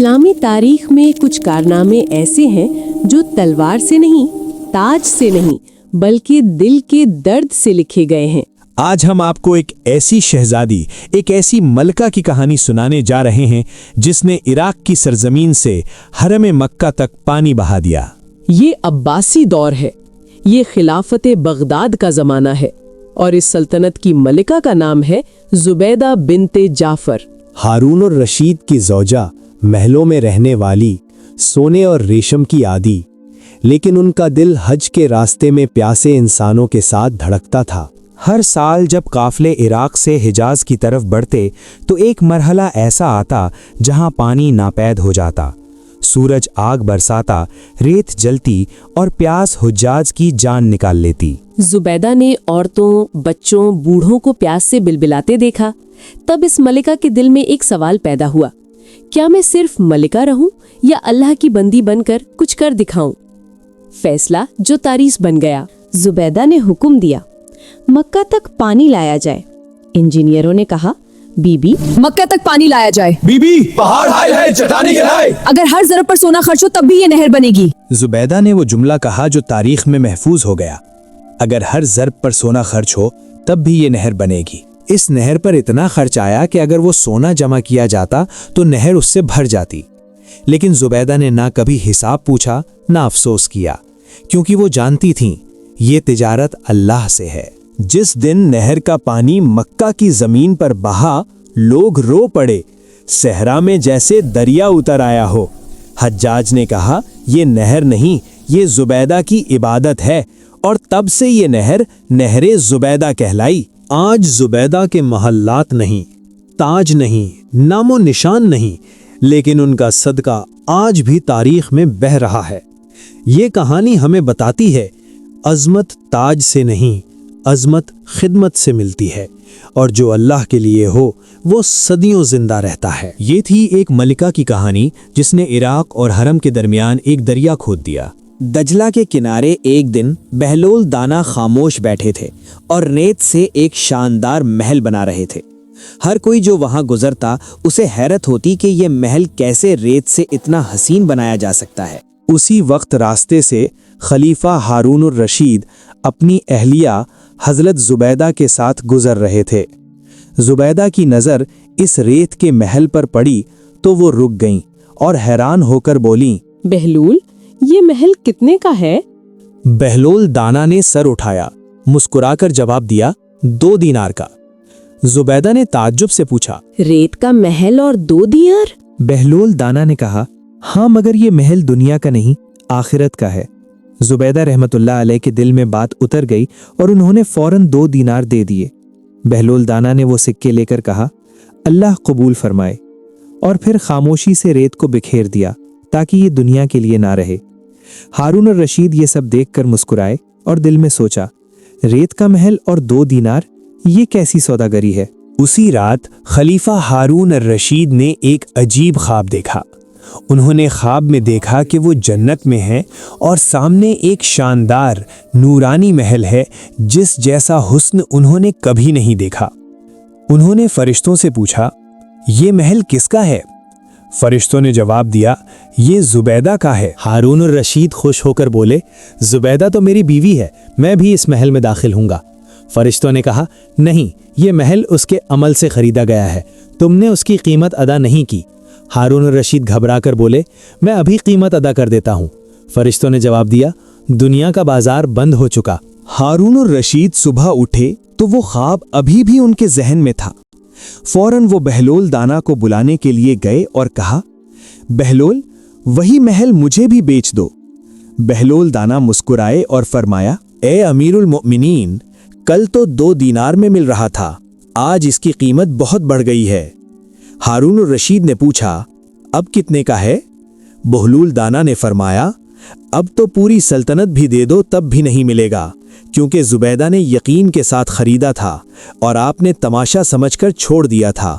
इस्लामी तारीख में कुछ कारनामे ऐसे हैं जो तलवार से नहीं, ताज से नहीं, बल्कि दिल के दर्द से लिखे गए हैं। आज हम आपको एक ऐसी शहजादी, एक ऐसी मलका की कहानी सुनाने जा रहे हैं जिसने इराक की सरजमीन से हरम मक्का तक पानी बहा दिया। ये अब्बासी दौर है, ये खिलाफत बगदाद का जमाना है और इस सल्तनत की मलिका का नाम है जुबैदा बिनते जाफर। हारून और रशीद की ज़ौजा, महलों में रहने वाली, सोने और रेशम की आदी, लेकिन उनका दिल हज के रास्ते में प्यासे इंसानों के साथ धड़कता था। हर साल जब काफले इराक से हिजाज की तरफ बढ़ते तो एक मरहला ऐसा आता जहां पानी नापैद हो जाता, सूरज आग बरसाता, रेत जलती और प्यास हुज्जाज की जान निकाल लेती। जुबैदा ने औरतों, बच्चों, बूढ़ों को प्यास से बिलबिलाते देखा। तब इस मलिका के दिल में एक सवाल पैदा हुआ, क्या मैं सिर्फ मलिका रहूं या अल्लाह की बंदी बनकर कुछ कर दिखाऊं? फैसला जो तारीख बन गया। जुबैदा ने हुक्म दिया, मक्का तक पानी लाया जाए। इंजीनियरों ने कहा, बीबी मक्का तक पानी लाया जाए। बीबी, पहाड़ हाय है, चट्टानें गिराए। अगर हर ज़रब पर सोना खर्च हो तब भी ये नहर बनेगी। जुबैदा ने वो जुमला कहा जो तारीख में महफूज हो गया, अगर हर ज़रब पर सोना खर्च हो तब भी ये नहर बनेगी। इस नहर पर इतना खर्च आया कि अगर वो सोना जमा किया जाता तो नहर उससे भर जाती। लेकिन जुबैदा ने ना कभी हिसाब पूछा, ना अफसोस किया, क्योंकि वो जानती थीं ये तिजारत अल्लाह से है। जिस दिन नहर का पानी मक्का की जमीन पर बहा, लोग रो पड़े, सहरा में जैसे दरिया उतर आया हो। हज्जाज ने कहा, ये नहर नहीं, ये जुबैदा की इबादत है, और तब से ये नहर नहरे जुबैदा कहलाई। आज जुबैदा के महल्लात नहीं, ताज नहीं, नामो निशान नहीं, लेकिन उनका सदका आज भी तारीख में बह रहा है। ये कहानी हमें बताती है, अजमत ताज से नहीं, अजमत खिदमत से मिलती है, और जो अल्लाह के लिए हो वो सदियों जिंदा रहता है। ये थी एक मलिका की कहानी जिसने इराक और हरम के दरमियान एक दरिया खोद दिया। दजला के किनारे एक दिन बहलोल दाना खामोश बैठे थे और रेत से एक शानदार महल बना रहे थे। हर कोई जो वहां गुजरता उसे हैरत होती कि ये महल कैसे रेत से इतना हसीन बनाया जा सकता है। उसी वक्त रास्ते से खलीफा हारून और रशीद अपनी अहलिया हजरत जुबैदा के साथ गुजर रहे थे। जुबैदा की नज़र इस रेत के महल पर पड़ी तो वो रुक गईं और हैरान होकर बोलीं, बहलूल, ये महल कितने का है? बहलोल दाना ने सर उठाया, मुस्कुराकर जवाब दिया, 2 दीनार का। जुबैदा ने ताज्जुब से पूछा, रेत का महल और 2 दीनार? बहलोल दाना ने कहा, हाँ, मगर ये महल दुनिया का नहीं, आखिरत का है। जुबैदा रहमतुल्लाह अलैह के दिल में बात उतर गई और उन्होंने फौरन 2 दीनार दे दिए। बहलोल दाना ने वो सिक्के लेकर कहा, अल्लाह कबूल फरमाए, और फिर खामोशी से रेत को बिखेर दिया ताकि ये दुनिया के लिए ना रहे। हारून और रशीद ये सब देखकर मुस्कुराए और दिल में सोचा, रेत का महल और 2 दीनार, ये कैसी सौदागरी है। उसी रात खलीफा हारून और रशीद ने एक अजीब ख्वाब देखा। उन्होंने ख्वाब में देखा कि वो जन्नत में हैं और सामने एक शानदार नूरानी महल है जिस जैसा हुस्न उन्होंने कभी नहीं देखा। उन्होंने फरिश्तों से पूछा, ये महल किसका है? फरिश्तों ने जवाब दिया, ये जुबैदा का है। हारून और रशीद खुश होकर बोले, जुबैदा तो मेरी बीवी है, मैं भी इस महल में दाखिल हूँगा। फरिश्तों ने कहा, नहीं, ये महल उसके अमल से खरीदा गया है, तुमने उसकी कीमत अदा नहीं की। हारून और रशीद घबराकर बोले, मैं अभी कीमत अदा कर देता हूँ। फरिश्तों ने जवाब दिया, दुनिया का बाजार बंद हो चुका। हारून और रशीद सुबह उठे तो वो ख्वाब अभी भी उनके जहन में था। फौरन वो बहलोल दाना को बुलाने के लिए गए और कहा, बहलोल, वही महल मुझे भी बेच दो। बहलोल दाना मुस्कुराए और फरमाया, ए अमीरुल मोमिनीन, कल तो 2 दीनार में मिल रहा था, आज इसकी कीमत बहुत बढ़ गई है। हारून और रशीद ने पूछा, अब कितने का है? बहलोल दाना ने फरमाया, अब तो पूरी सल्तनत भी दे दो तब भी नहीं मिलेगा, क्योंकि जुबैदा ने यकीन के साथ खरीदा था और आपने तमाशा समझकर छोड़ दिया था।